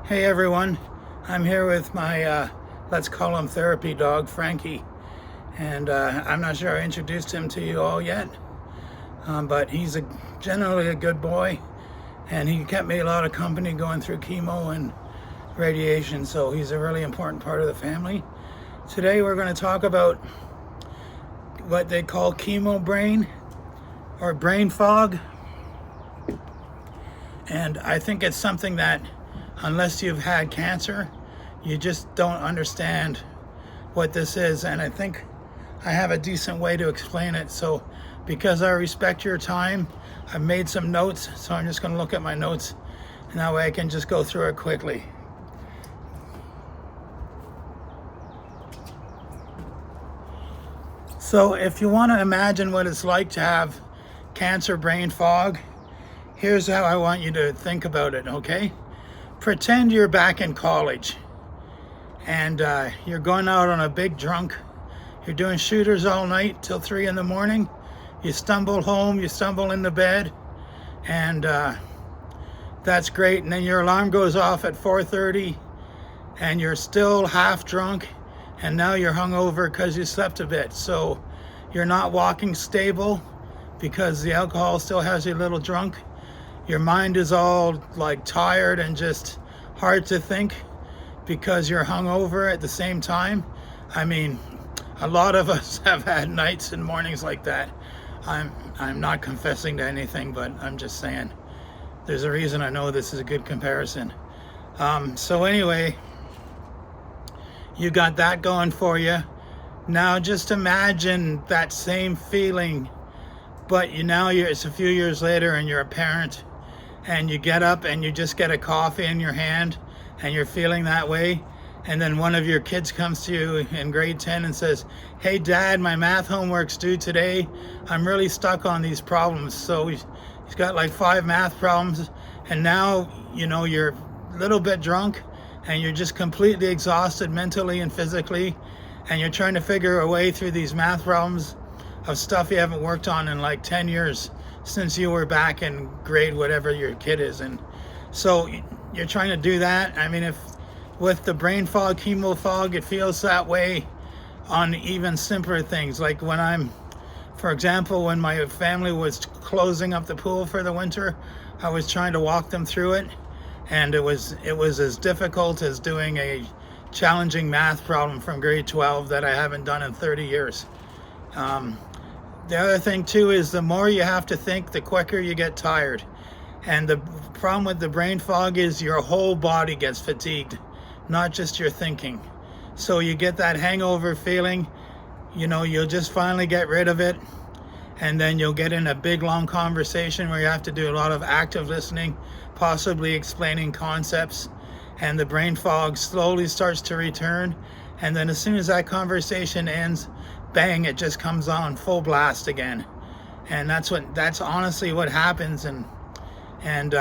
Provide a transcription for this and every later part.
Hey everyone, I'm here with my, let's call him therapy dog, Frankie. And I'm not sure I introduced him to you all yet, but he's generally a good boy. And he kept me a lot of company going through chemo and radiation, so he's a really important part of the family. Today we're going to talk about what they call chemo brain or brain fog. And I think it's something that, unless you've had cancer, you just don't understand what this is. And I think I have a decent way to explain it. So because I respect your time, I've made some notes. So I'm just going to look at my notes, and that way I can just go through it quickly. So if you want to imagine what it's like to have cancer brain fog, here's how I want you to think about it, okay? Pretend you're back in college and you're going out on a big drunk. You're doing shooters all night till 3 in the morning. You stumble home, you stumble into bed, and that's great. And then your alarm goes off at 4:30 and you're still half drunk, and now you're hungover because you slept a bit. So you're not walking stable because the alcohol still has you a little drunk. Your mind is all like tired and just hard to think because you're hungover at the same time. I mean, a lot of us have had nights and mornings like that. I'm not confessing to anything, but I'm just saying there's a reason I know this is a good comparison. So anyway, you got that going for you. Now just imagine that same feeling, but it's a few years later and you're a parent, and you get up and you just get a coffee in your hand and you're feeling that way. And then one of your kids comes to you in grade 10 and says, "Hey Dad, my math homework's due today. I'm really stuck on these problems." So he's got like 5 math problems, and now you're a little bit drunk and you're just completely exhausted mentally and physically, and you're trying to figure a way through these math problems of stuff you haven't worked on in like 10 years since you were back in grade whatever your kid is in. So you're trying to do that. I mean, if with the brain fog, chemo fog, it feels that way on even simpler things. Like for example, when my family was closing up the pool for the winter, I was trying to walk them through it, and it was as difficult as doing a challenging math problem from grade 12 that I haven't done in 30 years. The other thing too is the more you have to think, the quicker you get tired. And the problem with the brain fog is your whole body gets fatigued, not just your thinking. So you get that hangover feeling, you'll just finally get rid of it. And then you'll get in a big long conversation where you have to do a lot of active listening, possibly explaining concepts. And the brain fog slowly starts to return. And then as soon as that conversation ends, bang, it just comes on full blast again. And that's honestly what happens. And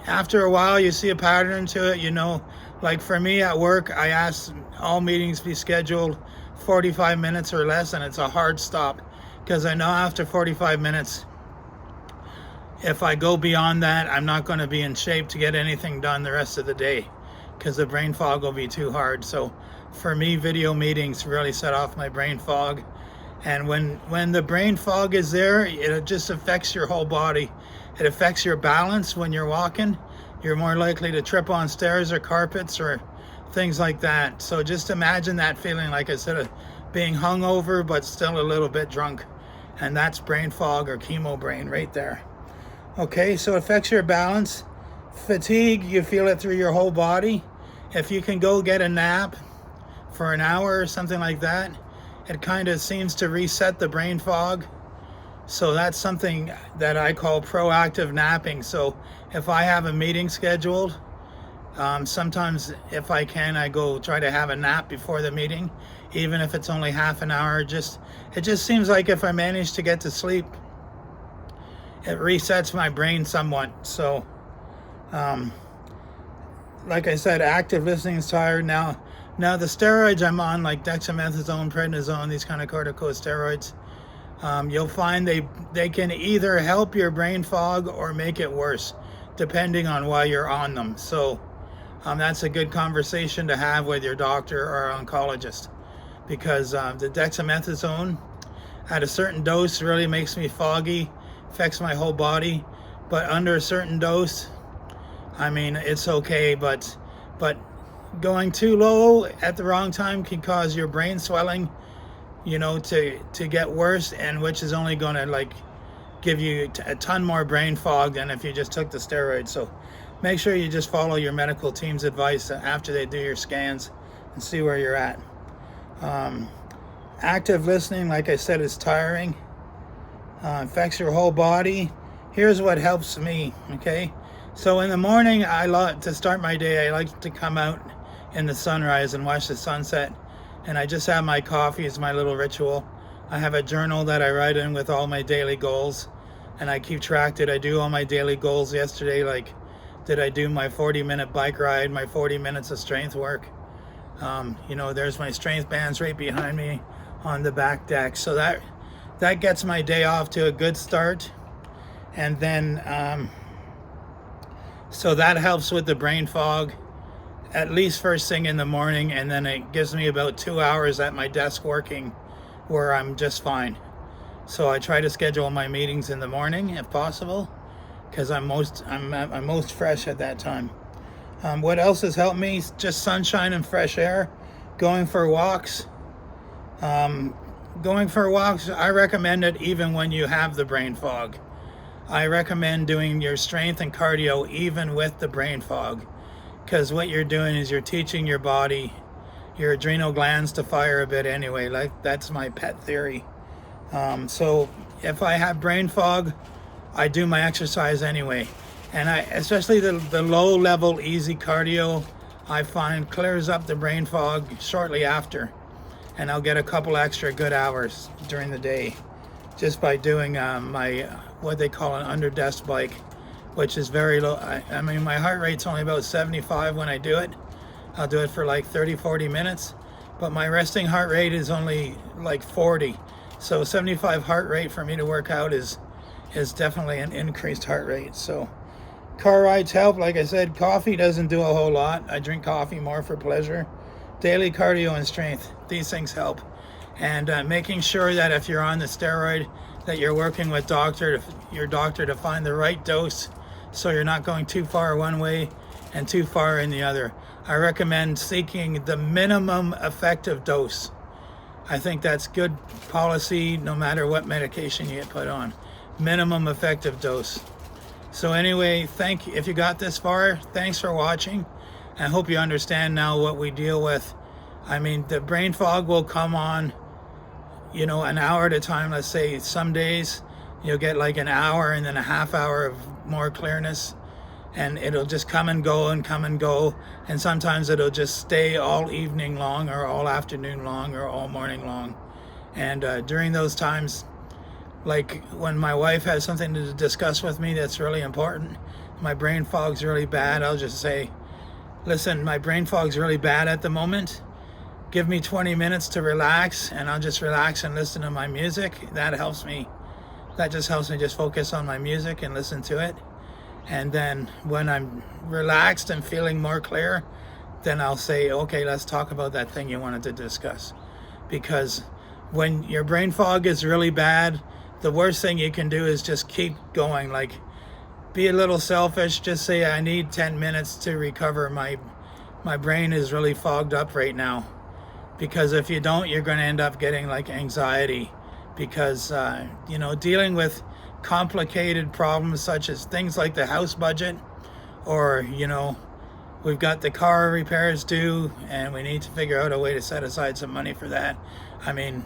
after a while you see a pattern to it. Like for me at work, I ask all meetings be scheduled 45 minutes or less, and it's a hard stop because I know after 45 minutes, if I go beyond that, I'm not going to be in shape to get anything done the rest of the day because the brain fog will be too hard. So for me, video meetings really set off my brain fog. And when the brain fog is there, it just affects your whole body. It affects your balance when you're walking. You're more likely to trip on stairs or carpets or things like that. So just imagine that feeling, like I said, of being hungover but still a little bit drunk. And that's brain fog or chemo brain right there. Okay, so it affects your balance. Fatigue, you feel it through your whole body. If you can go get a nap for an hour or something like that, it kind of seems to reset the brain fog. So that's something that I call proactive napping. So if I have a meeting scheduled, sometimes if I can, I go try to have a nap before the meeting, even if it's only half an hour. It just seems like if I manage to get to sleep, it resets my brain somewhat. So like I said, active listening is tired. Now the steroids I'm on, like dexamethasone, prednisone, these kind of corticosteroids, you'll find they can either help your brain fog or make it worse, depending on why you're on them. So that's a good conversation to have with your doctor or oncologist, because the dexamethasone at a certain dose really makes me foggy, affects my whole body. But under a certain dose, I mean, it's okay, but going too low at the wrong time can cause your brain swelling, you know, to get worse, and which is only going to like give you a ton more brain fog than if you just took the steroids. So make sure you just follow your medical team's advice after they do your scans and see where you're at. Active listening, like I said, is tiring. Affects your whole body. Here's what helps me, okay? So in the morning, I like to start my day, I like to come out in the sunrise and watch the sunset. And I just have my coffee as my little ritual. I have a journal that I write in with all my daily goals, and I keep track. Did I do all my daily goals yesterday? Like, did I do my 40-minute bike ride, my 40 minutes of strength work? You know, there's my strength bands right behind me on the back deck. So that gets my day off to a good start. And then, so that helps with the brain fog, at least first thing in the morning. And then it gives me about 2 hours at my desk working where I'm just fine. So I try to schedule my meetings in the morning if possible, because I'm most fresh at that time. What else has helped me? Just sunshine and fresh air. Going for walks. Going for walks, I recommend it even when you have the brain fog. I recommend doing your strength and cardio even with the brain fog, because what you're doing is you're teaching your body, your adrenal glands to fire a bit anyway. Like, that's my pet theory. So if I have brain fog, I do my exercise anyway. And especially the low level easy cardio, I find clears up the brain fog shortly after. And I'll get a couple extra good hours during the day just by doing my, what they call an under desk bike, which is very low. I mean, my heart rate's only about 75 when I do it. I'll do it for like 30-40 minutes, but my resting heart rate is only like 40. So 75 heart rate for me to work out is definitely an increased heart rate. So car rides help. Like I said, coffee doesn't do a whole lot. I drink coffee more for pleasure. Daily cardio and strength, these things help. And making sure that if you're on the steroid, that you're working with your doctor to find the right dose, so you're not going too far one way and too far in the other. I recommend seeking the minimum effective dose. I think that's good policy no matter what medication you get put on. Minimum effective dose. So anyway, if you got this far, thanks for watching. I hope you understand now what we deal with. I mean, the brain fog will come on, you know, an hour at a time. Let's say some days you'll get like an hour and then a half hour of more clearness, and it'll just come and go and come and go. And sometimes it'll just stay all evening long or all afternoon long or all morning long. And during those times, like when my wife has something to discuss with me that's really important, my brain fog's really bad, I'll just say, listen, my brain fog's really bad at the moment. Give me 20 minutes to relax, and I'll just relax and listen to my music. That helps me. That just helps me just focus on my music and listen to it. And then when I'm relaxed and feeling more clear, then I'll say, okay, let's talk about that thing you wanted to discuss. Because when your brain fog is really bad, the worst thing you can do is just keep going. Like, be a little selfish. Just say, I need 10 minutes to recover. My brain is really fogged up right now. Because if you don't, you're going to end up getting like anxiety. Because, you know, dealing with complicated problems such as things like the house budget, or, you know, we've got the car repairs due and we need to figure out a way to set aside some money for that. I mean,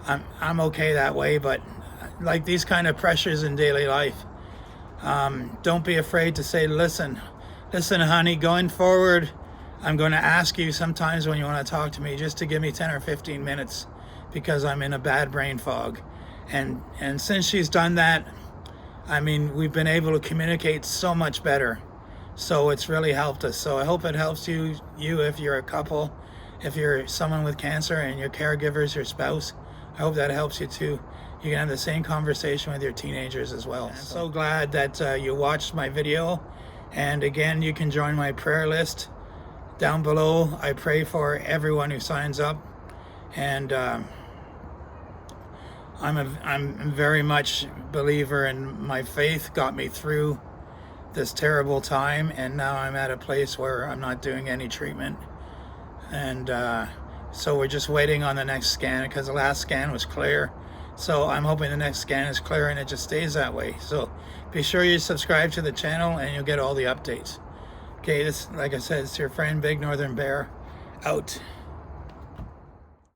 I'm okay that way, but like these kind of pressures in daily life, don't be afraid to say, listen, honey, going forward, I'm going to ask you sometimes when you want to talk to me just to give me 10 or 15 minutes because I'm in a bad brain fog. And since she's done that, I mean, we've been able to communicate so much better. So it's really helped us. So I hope it helps you if you're a couple, if you're someone with cancer and your caregiver is your spouse. I hope that helps you too. You can have the same conversation with your teenagers as well. I'm so glad that you watched my video. And again, you can join my prayer list down below. I pray for everyone who signs up, and I'm very much believer in my faith. Got me through this terrible time, and now I'm at a place where I'm not doing any treatment, and so we're just waiting on the next scan, because the last scan was clear. So I'm hoping the next scan is clear and it just stays that way. So be sure you subscribe to the channel and you'll get all the updates. Okay, this, like I said, it's your friend Big Northern Bear, out.